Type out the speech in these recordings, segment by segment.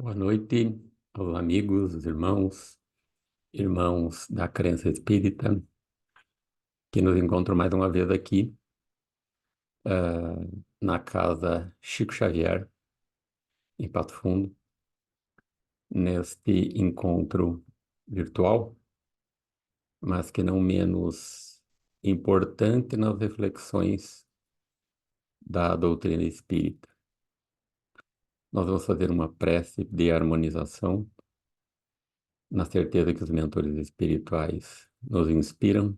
Boa noite aos amigos, irmãos da crença espírita, que nos encontram mais uma vez aqui, na casa Chico Xavier, em Pato Fundo, neste encontro virtual, mas que não menos importante nas reflexões da doutrina espírita. Nós vamos fazer uma prece de harmonização, na certeza que os mentores espirituais nos inspiram,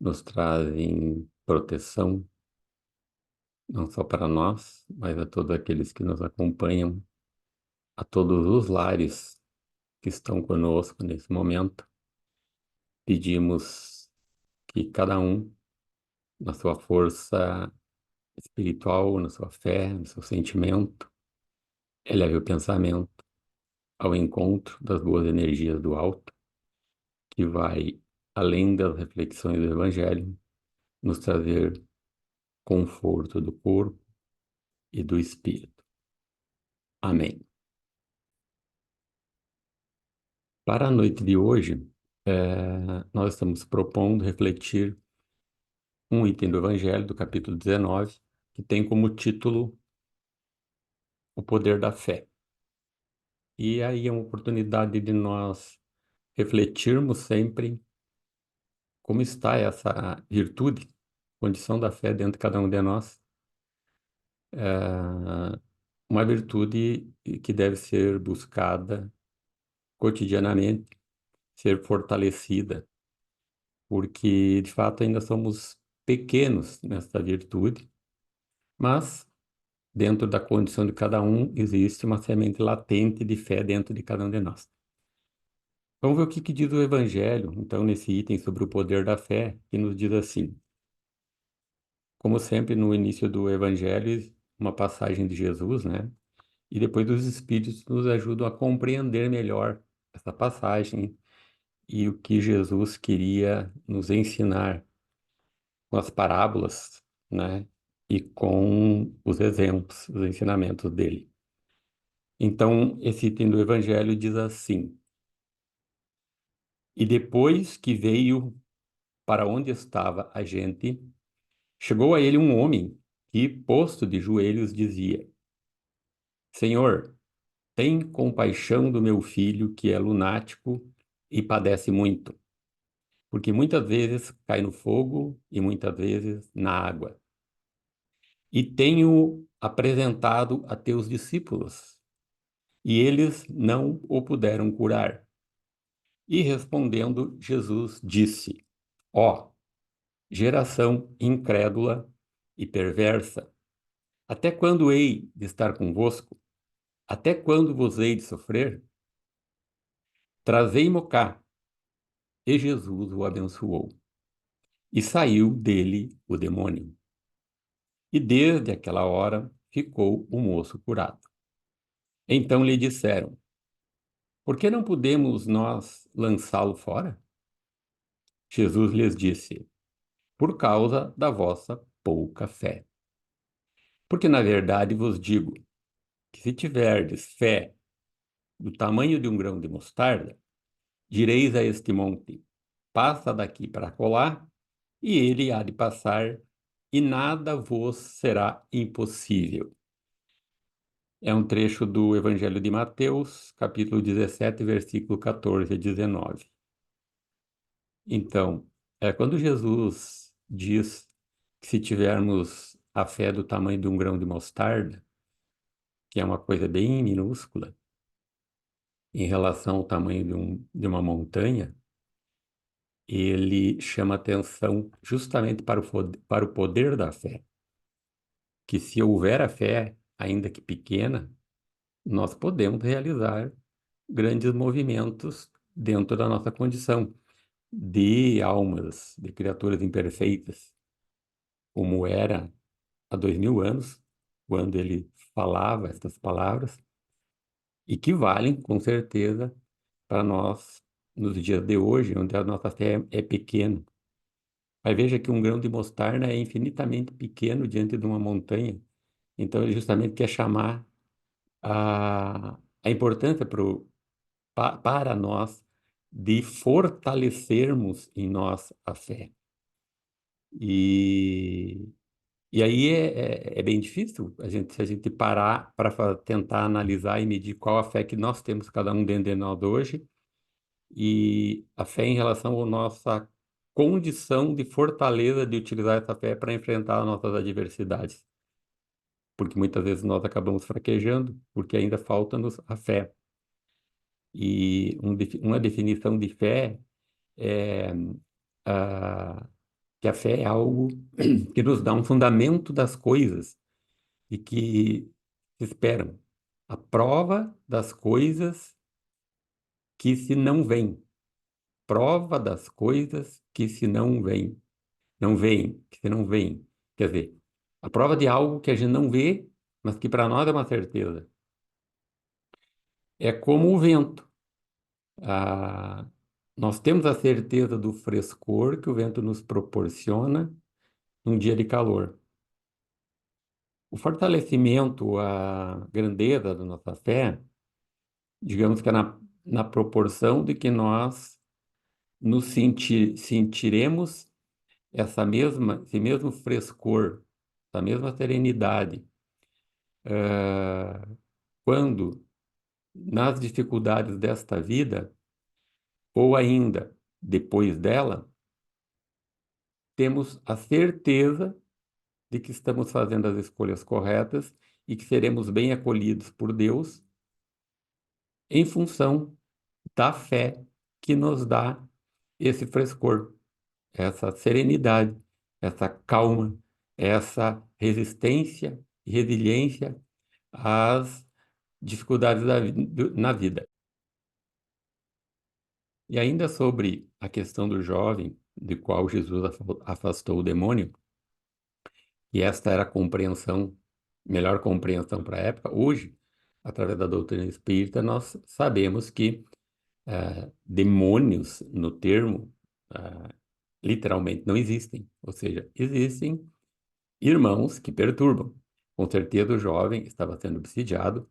nos trazem proteção, não só para nós, mas a todos aqueles que nos acompanham, a todos os lares que estão conosco nesse momento. Pedimos que cada um, na sua força espiritual, na sua fé, no seu sentimento, eleve o pensamento ao encontro das boas energias do alto, que vai além das reflexões do Evangelho, nos trazer conforto do corpo e do espírito. Amém. Para a noite de hoje, nós estamos propondo refletir um item do Evangelho, do capítulo 19, que tem como título O Poder da Fé. E aí é uma oportunidade de nós refletirmos sempre como está essa virtude, condição da fé dentro de cada um de nós. Uma virtude que deve ser buscada cotidianamente, ser fortalecida, porque de fato ainda somos pequenos nessa virtude, mas dentro da condição de cada um existe uma semente latente de fé dentro de cada um de nós. Vamos ver o que diz o Evangelho, então, nesse item sobre o poder da fé, que nos diz assim: como sempre, no início do Evangelho, uma passagem de Jesus, né? E depois os Espíritos nos ajudam a compreender melhor essa passagem e o que Jesus queria nos ensinar com as parábolas, né? E com os exemplos, os ensinamentos dele. Então, esse item do Evangelho diz assim: e depois que veio para onde estava a gente, chegou a ele um homem que, posto de joelhos, dizia: Senhor, tem compaixão do meu filho, que é lunático e padece muito, porque muitas vezes cai no fogo e muitas vezes na água. E tenho apresentado a teus discípulos, e eles não o puderam curar. E respondendo, Jesus disse: Ó, geração incrédula e perversa, até quando hei de estar convosco? Até quando vos hei de sofrer? Trazei-mo cá. E Jesus o abençoou. E saiu dele o demônio. E desde aquela hora ficou o moço curado. Então lhe disseram: Por que não podemos nós lançá-lo fora? Jesus lhes disse: Por causa da vossa pouca fé. Porque na verdade vos digo que se tiverdes fé do tamanho de um grão de mostarda, direis a este monte: passa daqui para colar, e ele há de passar, e nada vos será impossível. É um trecho do Evangelho de Mateus, capítulo 17, versículo 14 a 19. Então, quando Jesus diz que se tivermos a fé do tamanho de um grão de mostarda, que é uma coisa bem minúscula, em relação ao tamanho de uma montanha, ele chama atenção justamente para o poder da fé. Que se houver a fé, ainda que pequena, nós podemos realizar grandes movimentos dentro da nossa condição de almas, de criaturas imperfeitas, como era há 2000 anos, quando ele falava estas palavras, e que valem, com certeza, para nós nos dias de hoje, onde a nossa fé é pequena. Mas veja que um grão de mostarda é infinitamente pequeno diante de uma montanha. Então, ele justamente quer chamar a importância para nós de fortalecermos em nós a fé. E, e aí é bem difícil se a gente parar para tentar analisar e medir qual a fé que nós temos, cada um dentro de nós hoje, e a fé em relação à nossa condição de fortaleza de utilizar essa fé para enfrentar as nossas adversidades. Porque muitas vezes nós acabamos fraquejando, porque ainda falta-nos a fé. E uma definição de fé é ah, que a fé é algo que nos dá um fundamento das coisas e que se esperam. A prova das coisas que se não veem. Prova das coisas que se não veem. Não veem, que se não veem. Quer dizer, a prova de algo que a gente não vê, mas que para nós é uma certeza. É como o vento. Ah, nós temos a certeza do frescor que o vento nos proporciona num dia de calor. O fortalecimento, a grandeza da nossa fé, digamos que é na proporção de que nós sentiremos esse mesmo frescor, essa mesma serenidade, quando nas dificuldades desta vida, ou ainda depois dela, temos a certeza de que estamos fazendo as escolhas corretas e que seremos bem acolhidos por Deus em função da fé que nos dá esse frescor, essa serenidade, essa calma, essa resistência e resiliência às dificuldades na vida. E ainda sobre a questão do jovem, de qual Jesus afastou o demônio, e esta era a compreensão, melhor compreensão para a época, hoje, através da doutrina espírita, nós sabemos que demônios, no termo, literalmente não existem. Ou seja, existem irmãos que perturbam. Com certeza o jovem estava sendo obsidiado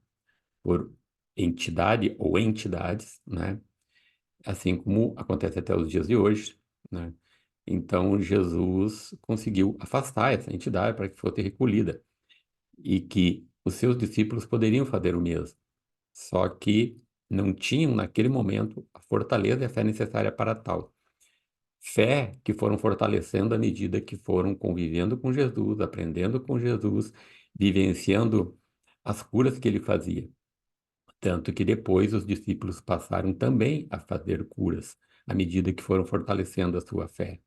por entidade ou entidades, né? Assim como acontece até os dias de hoje, né? Então Jesus conseguiu afastar essa entidade para que fosse recolhida e que os seus discípulos poderiam fazer o mesmo. Só que não tinham naquele momento a fortaleza e a fé necessária para tal. Fé que foram fortalecendo à medida que foram convivendo com Jesus, aprendendo com Jesus, vivenciando as curas que ele fazia. Tanto que depois os discípulos passaram também a fazer curas, à medida que foram fortalecendo a sua fé.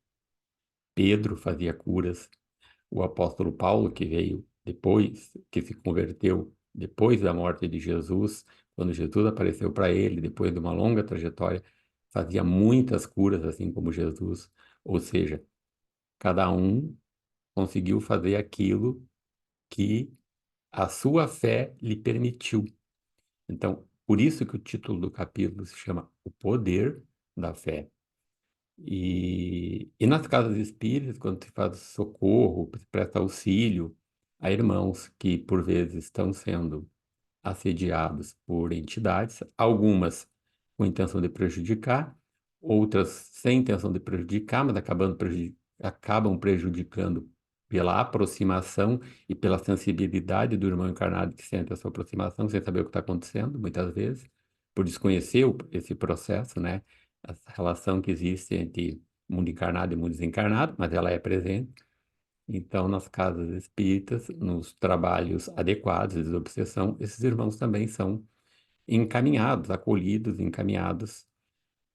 Pedro fazia curas, o apóstolo Paulo, que veio depois, que se converteu depois da morte de Jesus, quando Jesus apareceu para ele, depois de uma longa trajetória, fazia muitas curas, assim como Jesus. Ou seja, cada um conseguiu fazer aquilo que a sua fé lhe permitiu. Então, por isso que o título do capítulo se chama O Poder da Fé. E nas casas espíritas, quando se faz socorro, se presta auxílio a irmãos que, por vezes, estão sendo assediados por entidades, algumas com intenção de prejudicar, outras sem intenção de prejudicar, mas acabam prejudicando pela aproximação e pela sensibilidade do irmão encarnado que sente a sua aproximação, sem saber o que está acontecendo, muitas vezes, por desconhecer esse processo, né? Essa relação que existe entre mundo encarnado e mundo desencarnado, mas ela é presente. Então, nas casas espíritas, nos trabalhos adequados de desobsessão, esses irmãos também são encaminhados, acolhidos, encaminhados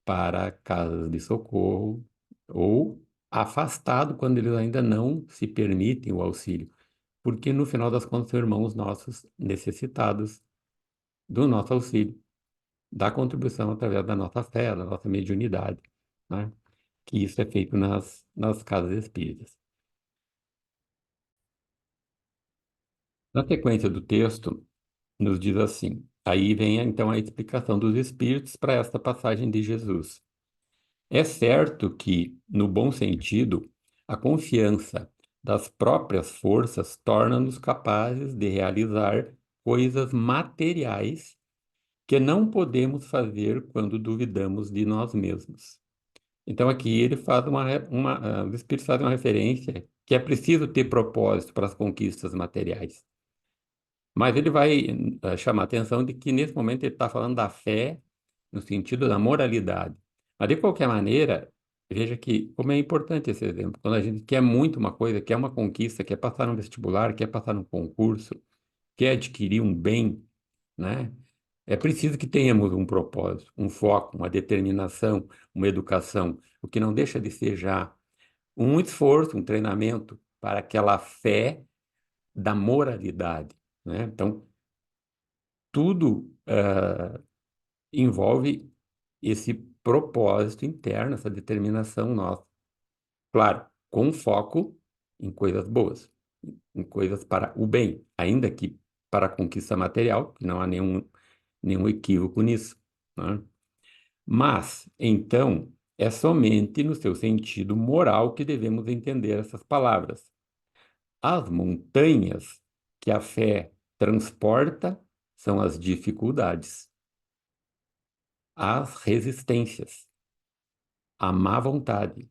para casas de socorro ou afastados quando eles ainda não se permitem o auxílio, porque no final das contas são irmãos nossos necessitados do nosso auxílio, da contribuição através da nossa fé, da nossa mediunidade, né? Que isso é feito nas casas espíritas. Na sequência do texto, nos diz assim: aí vem então a explicação dos espíritos para esta passagem de Jesus. É certo que, no bom sentido, a confiança das próprias forças torna-nos capazes de realizar coisas materiais que não podemos fazer quando duvidamos de nós mesmos. Então, aqui ele faz os espíritos fazem uma referência que é preciso ter propósito para as conquistas materiais. Mas ele vai chamar a atenção de que, nesse momento, ele está falando da fé no sentido da moralidade. Mas, de qualquer maneira, veja que como é importante esse exemplo. Quando a gente quer muito uma coisa, quer uma conquista, quer passar no vestibular, quer passar no concurso, quer adquirir um bem, né? É preciso que tenhamos um propósito, um foco, uma determinação, uma educação, o que não deixa de ser já um esforço, um treinamento para aquela fé da moralidade, né? Então, tudo envolve esse propósito interno, essa determinação nossa. Claro, com foco em coisas boas, em coisas para o bem, ainda que para a conquista material, que não há nenhum equívoco nisso, né? Mas, então, é somente no seu sentido moral que devemos entender essas palavras. As montanhas que a fé transporta são as dificuldades, as resistências, a má vontade.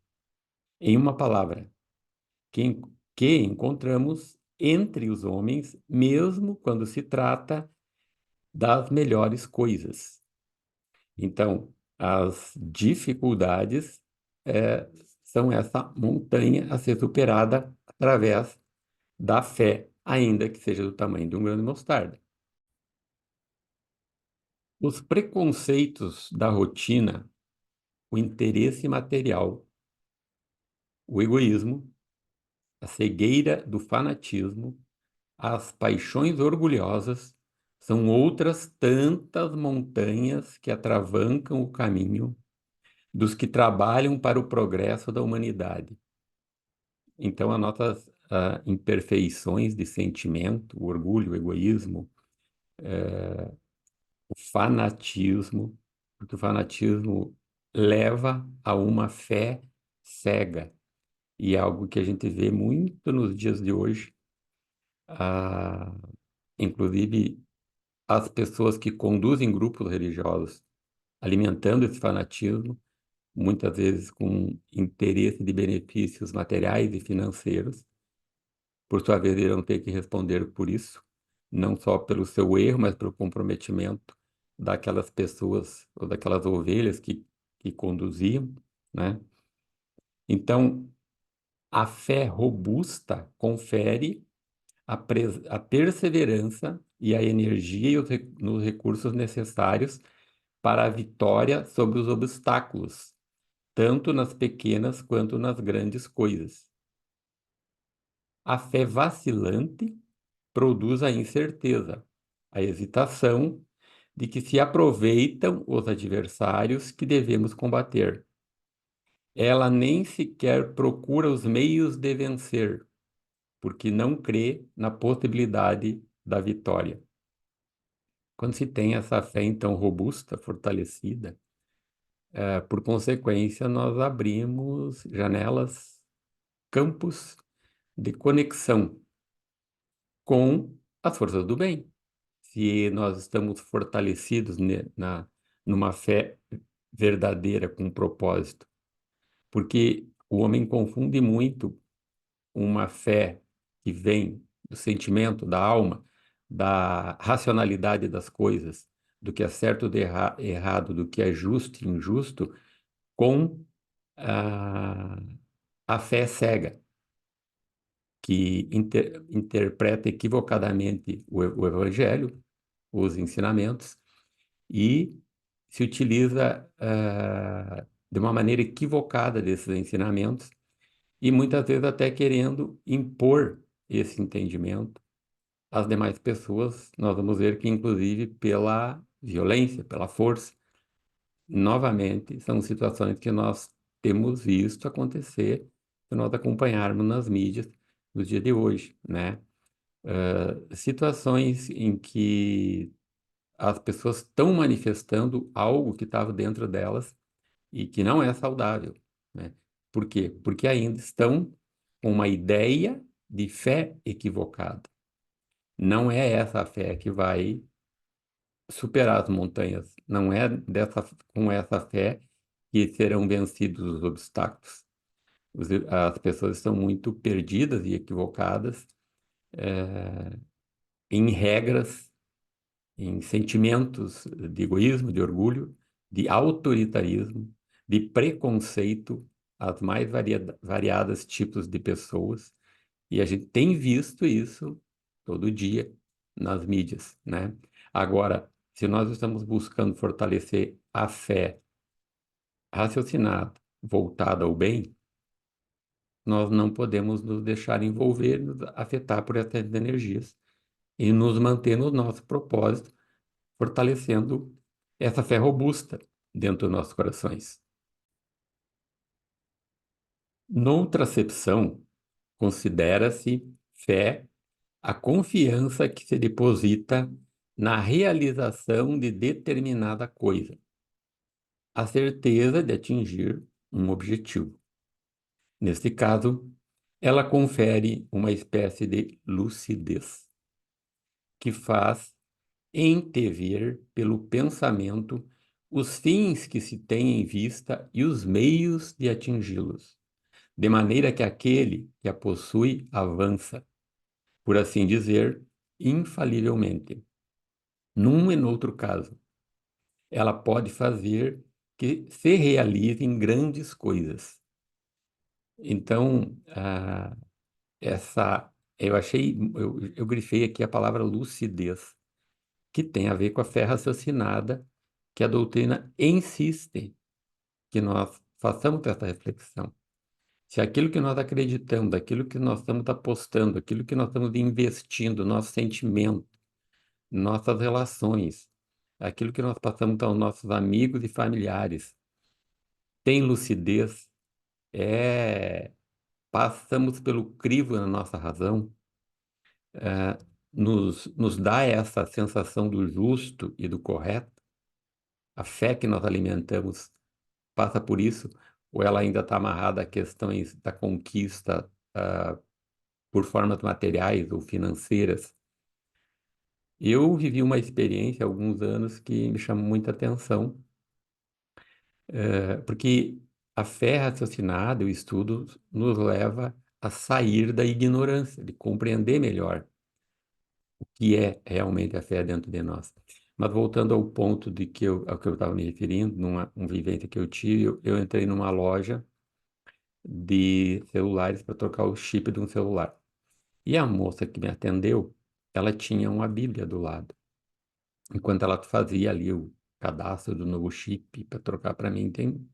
Em uma palavra, que, que encontramos entre os homens, mesmo quando se trata das melhores coisas. Então, as dificuldades eh, são essa montanha a ser superada através da fé, ainda que seja do tamanho de um grão de mostarda. Os preconceitos da rotina, o interesse material, o egoísmo, a cegueira do fanatismo, as paixões orgulhosas são outras tantas montanhas que atravancam o caminho dos que trabalham para o progresso da humanidade. Então, as nossas imperfeições de sentimento, o orgulho, o egoísmo, o fanatismo, porque o fanatismo leva a uma fé cega, e é algo que a gente vê muito nos dias de hoje, ah, inclusive as pessoas que conduzem grupos religiosos alimentando esse fanatismo, muitas vezes com interesse de benefícios materiais e financeiros, por sua vez irão ter que responder por isso, não só pelo seu erro, mas pelo comprometimento daquelas pessoas ou daquelas ovelhas que conduziam, né? Então, a fé robusta confere a perseverança e a energia e nos recursos necessários para a vitória sobre os obstáculos, tanto nas pequenas quanto nas grandes coisas. A fé vacilante produz a incerteza, a hesitação de que se aproveitam os adversários que devemos combater. Ela nem sequer procura os meios de vencer, porque não crê na possibilidade da vitória. Quando se tem essa fé então robusta, fortalecida, por consequência, nós abrimos janelas, campos de conexão com as forças do bem. Se nós estamos fortalecidos numa fé verdadeira, com propósito, porque o homem confunde muito uma fé que vem do sentimento, da alma, da racionalidade das coisas, do que é certo e errado, do que é justo e injusto, com a, a fé cega, que interpreta equivocadamente o evangelho, os ensinamentos, e se utiliza de uma maneira equivocada desses ensinamentos e muitas vezes até querendo impor esse entendimento às demais pessoas. Nós vamos ver que, inclusive, pela violência, pela força, novamente, são situações que nós temos visto acontecer se nós acompanharmos nas mídias do dia de hoje, né? Situações em que as pessoas estão manifestando algo que estava dentro delas e que não é saudável, né? Por quê? Porque ainda estão com uma ideia de fé equivocada. Não é essa a fé que vai superar as montanhas. Não é com essa fé que serão vencidos os obstáculos. As pessoas estão muito perdidas e equivocadas, em regras, em sentimentos de egoísmo, de orgulho, de autoritarismo, de preconceito às mais variadas tipos de pessoas. E a gente tem visto isso todo dia nas mídias, né? Agora, se nós estamos buscando fortalecer a fé raciocinada, voltada ao bem, nós não podemos nos deixar envolver, nos afetar por essas energias e nos manter no nosso propósito, fortalecendo essa fé robusta dentro dos nossos corações. Noutra acepção, considera-se fé a confiança que se deposita na realização de determinada coisa, a certeza de atingir um objetivo. Neste caso, ela confere uma espécie de lucidez, que faz entrever pelo pensamento os fins que se tem em vista e os meios de atingi-los, de maneira que aquele que a possui avança, por assim dizer, infalivelmente. Num e noutro caso, ela pode fazer que se realizem grandes coisas. Então, eu grifei aqui a palavra lucidez, que tem a ver com a fé raciocinada, que a doutrina insiste que nós façamos essa reflexão. Se aquilo que nós acreditamos, aquilo que nós estamos apostando, aquilo que nós estamos investindo, nosso sentimento, nossas relações, aquilo que nós passamos aos nossos amigos e familiares, tem lucidez, é, passamos pelo crivo na nossa razão, nos dá essa sensação do justo e do correto, a fé que nós alimentamos passa por isso, ou ela ainda está amarrada a questões da conquista, por formas materiais ou financeiras. Eu vivi uma experiência há alguns anos que me chamou muita atenção, porque a fé raciocinada, o estudo, nos leva a sair da ignorância, de compreender melhor o que é realmente a fé dentro de nós. Mas voltando ao ponto ao que eu estava me referindo, uma vivência que eu tive, eu entrei numa loja de celulares para trocar o chip de um celular. E a moça que me atendeu, ela tinha uma Bíblia do lado. Enquanto ela fazia ali o cadastro do novo chip para trocar para mim, tem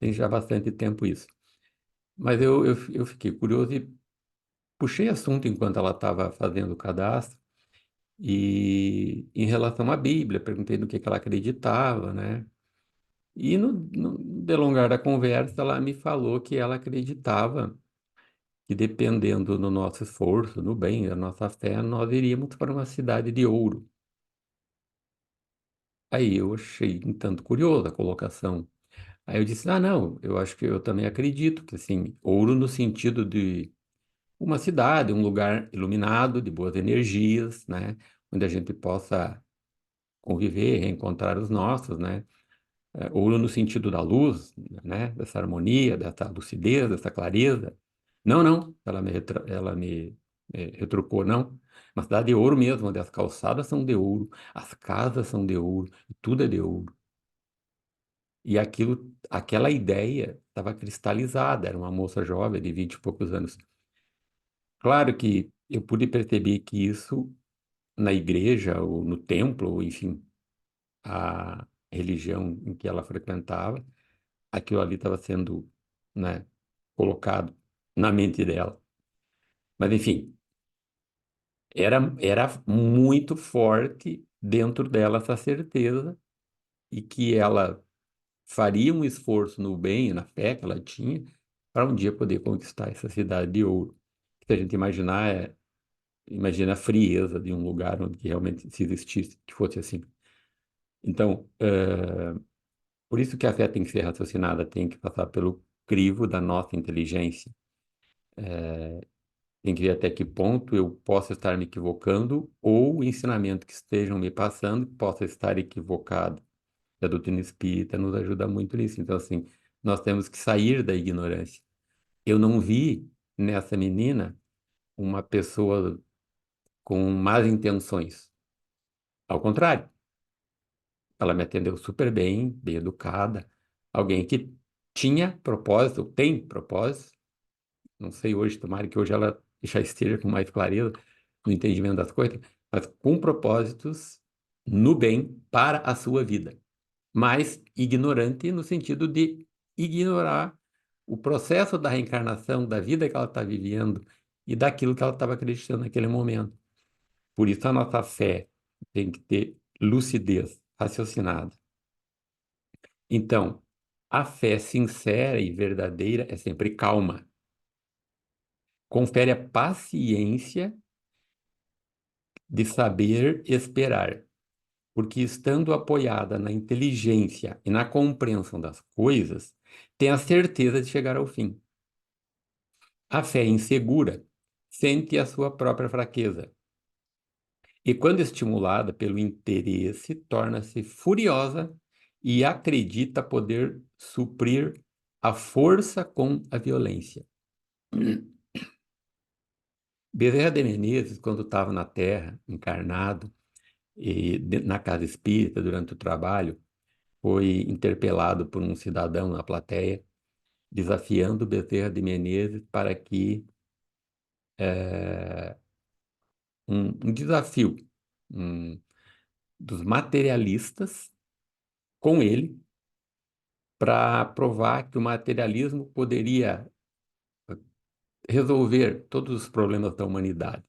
já bastante tempo isso. Mas eu fiquei curioso e puxei assunto enquanto ela estava fazendo o cadastro. E em relação à Bíblia, perguntei no que ela acreditava, né? E no delongar da conversa, ela me falou que ela acreditava que dependendo do nosso esforço, no bem, da nossa fé, nós iríamos para uma cidade de ouro. Aí eu achei um tanto curiosa a colocação. Aí eu disse, não, eu acho que eu também acredito que, assim, ouro no sentido de uma cidade, um lugar iluminado, de boas energias, né? Onde a gente possa conviver, reencontrar os nossos, né? Ouro no sentido da luz, né? Dessa harmonia, dessa lucidez, dessa clareza. Não, não, ela me retrucou, não. Uma cidade de ouro mesmo, onde as calçadas são de ouro, as casas são de ouro, tudo é de ouro. E aquela ideia estava cristalizada, era uma moça jovem de 20 e poucos anos. Claro que eu pude perceber que isso na igreja, ou no templo, ou enfim, a religião em que ela frequentava, aquilo ali estava sendo, né, colocado na mente dela. Mas, enfim, era muito forte dentro dela essa certeza e que ela faria um esforço no bem, na fé que ela tinha, para um dia poder conquistar essa cidade de ouro. Se a gente imaginar, imagina a frieza de um lugar onde realmente se existisse, que fosse assim. Então, por isso que a fé tem que ser raciocinada, tem que passar pelo crivo da nossa inteligência, Tem que ver até que ponto eu posso estar me equivocando ou o ensinamento que estejam me passando possa estar equivocado. A doutrina espírita nos ajuda muito nisso. Então, assim, nós temos que sair da ignorância. Eu não vi nessa menina uma pessoa com más intenções. Ao contrário, ela me atendeu super bem, bem educada. Alguém que tinha propósito, tem propósito. Não sei hoje, tomara que hoje ela já esteja com mais clareza no entendimento das coisas, mas com propósitos no bem para a sua vida. Mas ignorante no sentido de ignorar o processo da reencarnação, da vida que ela está vivendo e daquilo que ela estava acreditando naquele momento. Por isso a nossa fé tem que ter lucidez, raciocinada. Então, a fé sincera e verdadeira é sempre calma. Confere a paciência de saber esperar, porque estando apoiada na inteligência e na compreensão das coisas, tem a certeza de chegar ao fim. A fé insegura sente a sua própria fraqueza e, quando estimulada pelo interesse, torna-se furiosa e acredita poder suprir a força com a violência. Bezerra de Menezes, quando estava na Terra, encarnado, e na casa espírita, durante o trabalho, foi interpelado por um cidadão na plateia, desafiando Bezerra de Menezes para que um desafio um, dos materialistas com ele para provar que o materialismo poderia resolver todos os problemas da humanidade.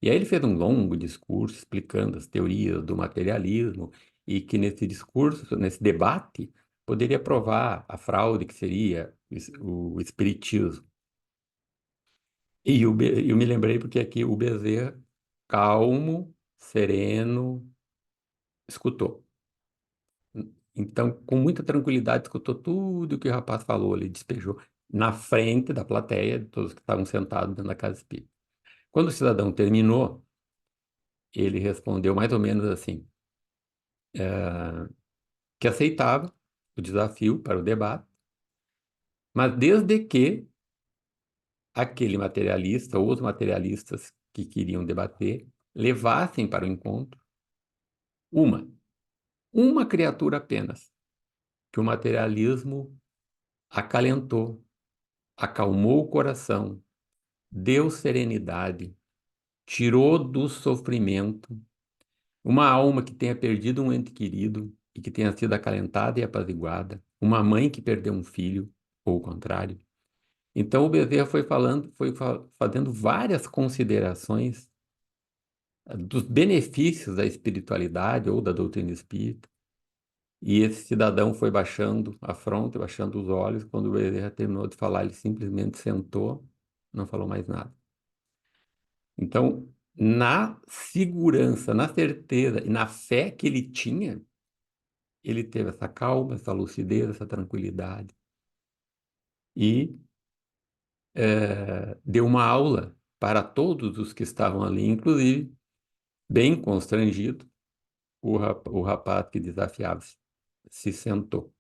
E aí ele fez um longo discurso explicando as teorias do materialismo e que nesse discurso, nesse debate, poderia provar a fraude que seria o espiritismo. E eu me lembrei porque aqui o Bezerra, calmo, sereno, escutou. Então, com muita tranquilidade, escutou tudo o que o rapaz falou, ele despejou na frente da plateia, de todos que estavam sentados dentro da casa espírita. Quando o cidadão terminou, ele respondeu mais ou menos assim, que aceitava o desafio para o debate, mas desde que aquele materialista ou os materialistas que queriam debater levassem para o encontro uma, uma criatura apenas, que o materialismo acalentou, acalmou o coração, deu serenidade, tirou do sofrimento, uma alma que tenha perdido um ente querido e que tenha sido acalentada e apaziguada, uma mãe que perdeu um filho, ou o contrário. Então o Bezerra foi falando, fazendo várias considerações dos benefícios da espiritualidade ou da doutrina espírita. E esse cidadão foi baixando a fronte, baixando os olhos. Quando o Bezerra terminou de falar, ele simplesmente sentou, não falou mais nada. Então, na segurança, na certeza e na fé que ele tinha, ele teve essa calma, essa lucidez, essa tranquilidade. E deu uma aula para todos os que estavam ali, inclusive, bem constrangido, o rapaz que desafiava se sentou.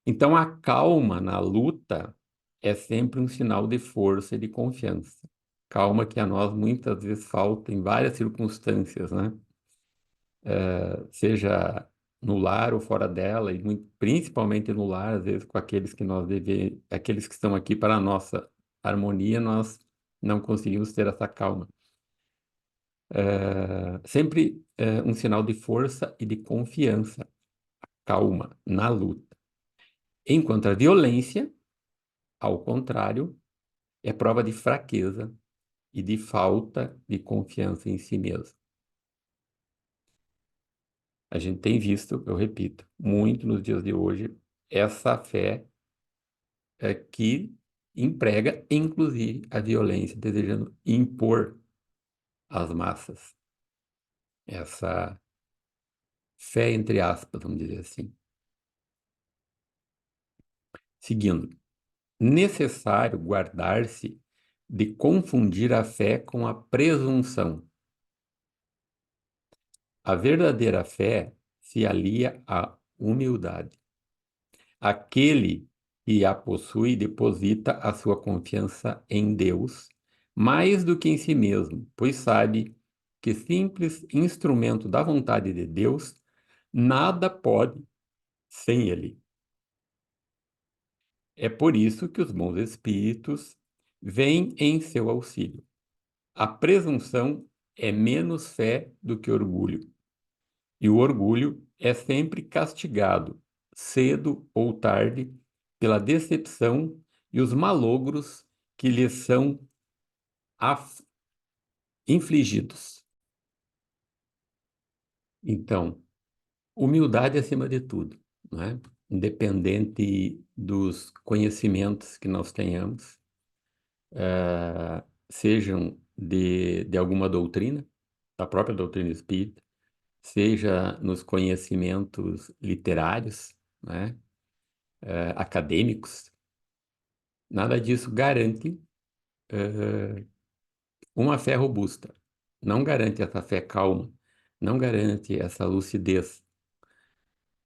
Então, a calma na luta é sempre um sinal de força e de confiança. Calma que a nós muitas vezes falta em várias circunstâncias, né? Seja no lar ou fora dela, e principalmente no lar, às vezes com aqueles que aqueles que estão aqui para a nossa harmonia, nós não conseguimos ter essa calma. Sempre um sinal de força e de confiança, calma na luta. Enquanto a violência, ao contrário, é prova de fraqueza e de falta de confiança em si mesmo. A gente tem visto, eu repito, muito nos dias de hoje, essa fé que emprega, inclusive, a violência, desejando impor às massas essa fé, entre aspas, vamos dizer assim. Seguindo, necessário guardar-se de confundir a fé com a presunção. A verdadeira fé se alia à humildade. Aquele que a possui deposita a sua confiança em Deus mais do que em si mesmo, pois sabe que simples instrumento da vontade de Deus nada pode sem ele. É por isso que os bons espíritos vêm em seu auxílio. A presunção é menos fé do que orgulho, e o orgulho é sempre castigado, cedo ou tarde, pela decepção e os malogros que lhes são infligidos. Então, humildade acima de tudo, né? Independente dos conhecimentos que nós tenhamos, sejam de alguma doutrina, da própria doutrina espírita, seja nos conhecimentos literários, né? Acadêmicos, nada disso garante uma fé robusta. Não garante essa fé calma, não garante essa lucidez.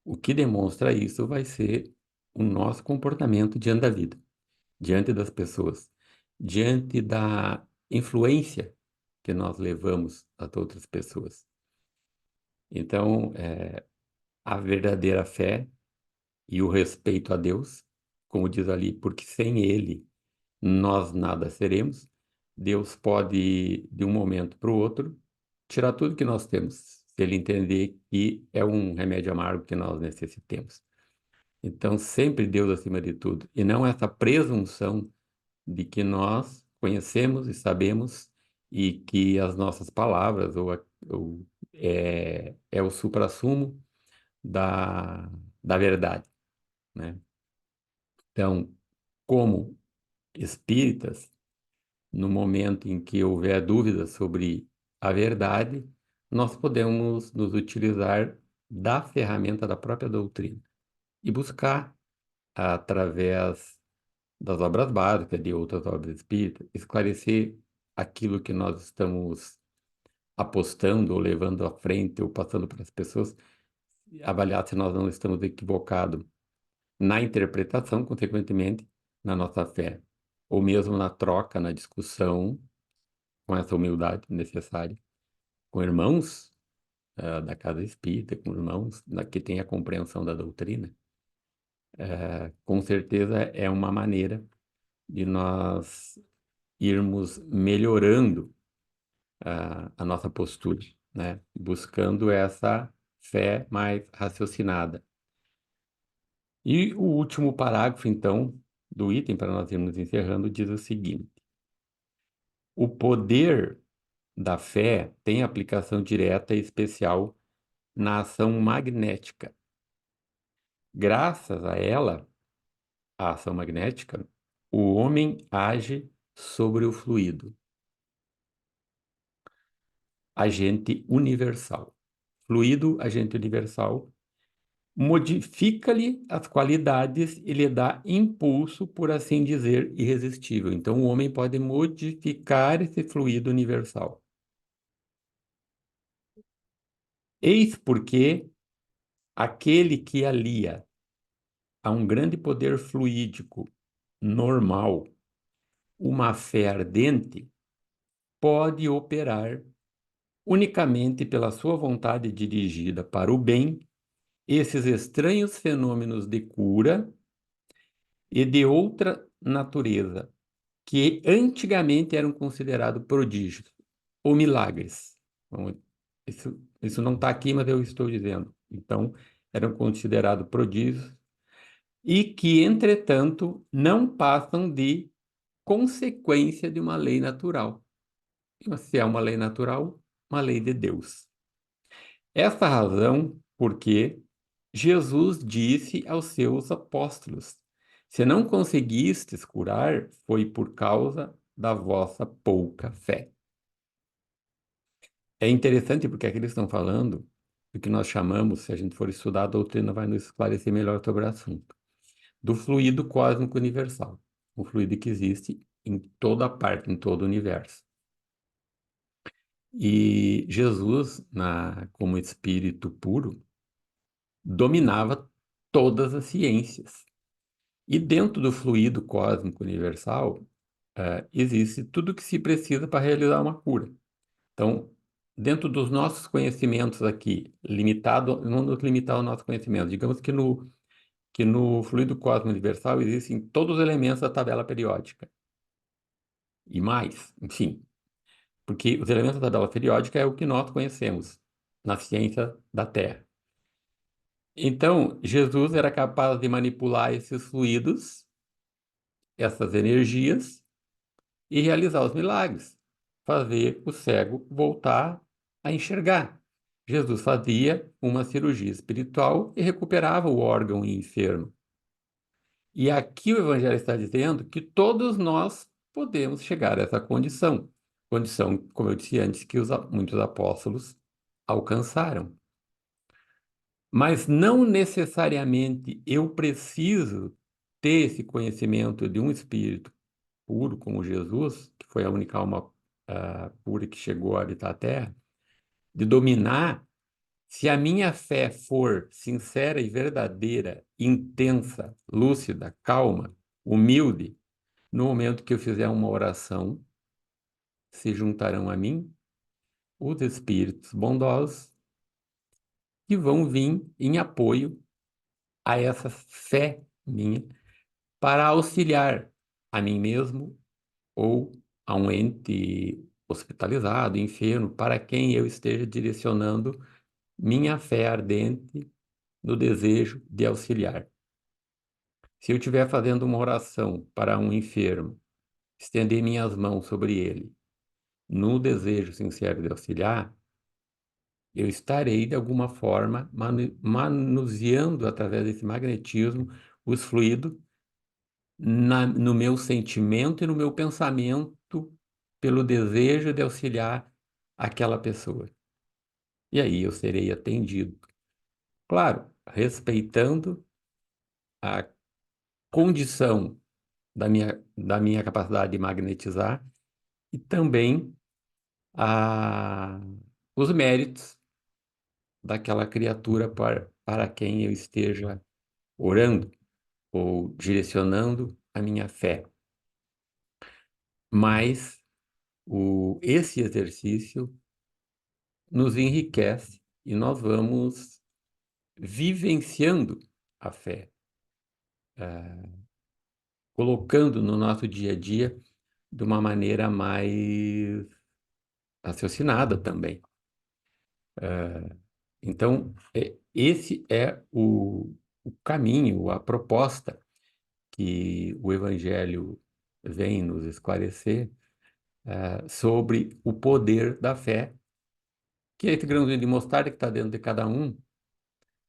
O que demonstra isso vai ser o nosso comportamento diante da vida, diante das pessoas, diante da influência que nós levamos a outras pessoas. Então, a verdadeira fé e o respeito a Deus, como diz ali, porque sem Ele nós nada seremos. Deus pode, de um momento para o outro, tirar tudo que nós temos, se Ele entender que é um remédio amargo que nós necessitemos. Então, sempre Deus acima de tudo, e não essa presunção de que nós conhecemos e sabemos e que as nossas palavras é o suprassumo da verdade, né? Então, como espíritas, no momento em que houver dúvida sobre a verdade, nós podemos nos utilizar da ferramenta da própria doutrina e buscar, através das obras básicas, de outras obras espíritas, esclarecer aquilo que nós estamos apostando ou levando à frente ou passando para as pessoas, avaliar se nós não estamos equivocados na interpretação, consequentemente, na nossa fé, ou mesmo na troca, na discussão, com essa humildade necessária, com irmãos da casa espírita, com irmãos que têm a compreensão da doutrina, com certeza é uma maneira de nós irmos melhorando a nossa postura, né? Buscando essa fé mais raciocinada. E o último parágrafo, então, do item, para nós irmos encerrando, diz o seguinte: o poder da fé tem aplicação direta e especial na ação magnética. Graças a ela, a ação magnética, o homem age sobre o fluido, agente universal. Fluido, agente universal, modifica-lhe as qualidades e lhe dá impulso, por assim dizer, irresistível. Então, o homem pode modificar esse fluido universal. Eis porque aquele que alia a um grande poder fluídico normal uma fé ardente, pode operar unicamente pela sua vontade dirigida para o bem esses estranhos fenômenos de cura e de outra natureza, que antigamente eram considerados prodígios ou milagres. Bom, isso não está aqui, mas eu estou dizendo. Então, eram considerados prodígios e que, entretanto, não passam de consequência de uma lei natural. E se é uma lei natural, uma lei de Deus. Esta razão porque Jesus disse aos seus apóstolos: se não conseguistes curar, foi por causa da vossa pouca fé. É interessante porque aqui eles estão falando do que nós chamamos, se a gente for estudar a doutrina, vai nos esclarecer melhor sobre o assunto, do fluido cósmico universal, um fluido que existe em toda parte, em todo o universo. E Jesus, como espírito puro, dominava todas as ciências. E dentro do fluido cósmico universal, existe tudo que se precisa para realizar uma cura. Então, dentro dos nossos conhecimentos aqui, limitado, não nos limitar ao nosso conhecimento, digamos que no fluido cósmico universal existem todos os elementos da tabela periódica. E mais, enfim, porque os elementos da tabela periódica é o que nós conhecemos na ciência da Terra. Então, Jesus era capaz de manipular esses fluidos, essas energias, e realizar os milagres, fazer o cego voltar a enxergar. Jesus fazia uma cirurgia espiritual e recuperava o órgão enfermo. E aqui o Evangelho está dizendo que todos nós podemos chegar a essa condição. Condição, como eu disse antes, que muitos apóstolos alcançaram. Mas não necessariamente eu preciso ter esse conhecimento de um espírito puro como Jesus, que foi a única alma pura que chegou a habitar a Terra, de dominar. Se a minha fé for sincera e verdadeira, intensa, lúcida, calma, humilde, no momento que eu fizer uma oração, se juntarão a mim os espíritos bondosos que vão vir em apoio a essa fé minha para auxiliar a mim mesmo ou a um ente hospitalizado, enfermo, para quem eu esteja direcionando minha fé ardente no desejo de auxiliar. Se eu estiver fazendo uma oração para um enfermo, estender minhas mãos sobre ele, no desejo sincero de auxiliar, eu estarei, de alguma forma, manuseando, através desse magnetismo, os fluidos no meu sentimento e no meu pensamento, pelo desejo de auxiliar aquela pessoa. E aí eu serei atendido. Claro, respeitando a condição da minha capacidade de magnetizar e também a, os méritos daquela criatura para quem eu esteja orando ou direcionando a minha fé. Mas esse exercício nos enriquece e nós vamos vivenciando a fé, colocando no nosso dia a dia de uma maneira mais raciocinada também. Então, esse é o caminho, a proposta que o Evangelho vem nos esclarecer sobre o poder da fé, que é esse grãozinho de mostarda que está dentro de cada um,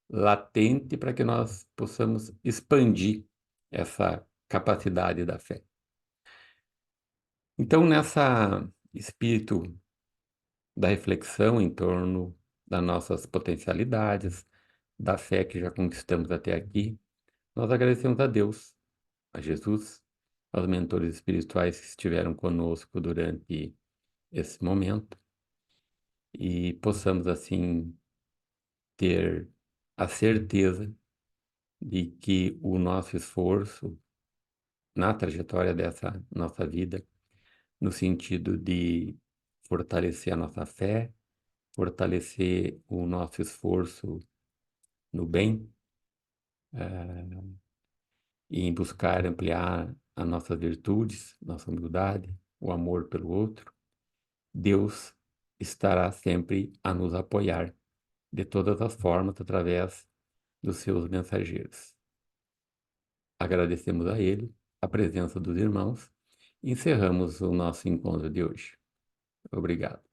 latente para que nós possamos expandir essa capacidade da fé. Então, nessa espírito da reflexão em torno das nossas potencialidades, da fé que já conquistamos até aqui, nós agradecemos a Deus, a Jesus, aos mentores espirituais que estiveram conosco durante esse momento e possamos, assim, ter a certeza de que o nosso esforço na trajetória dessa nossa vida, no sentido de fortalecer a nossa fé, fortalecer o nosso esforço no bem, e em buscar ampliar as nossas virtudes, nossa humildade, o amor pelo outro, Deus estará sempre a nos apoiar de todas as formas através dos seus mensageiros. Agradecemos a Ele a presença dos irmãos e encerramos o nosso encontro de hoje. Obrigado.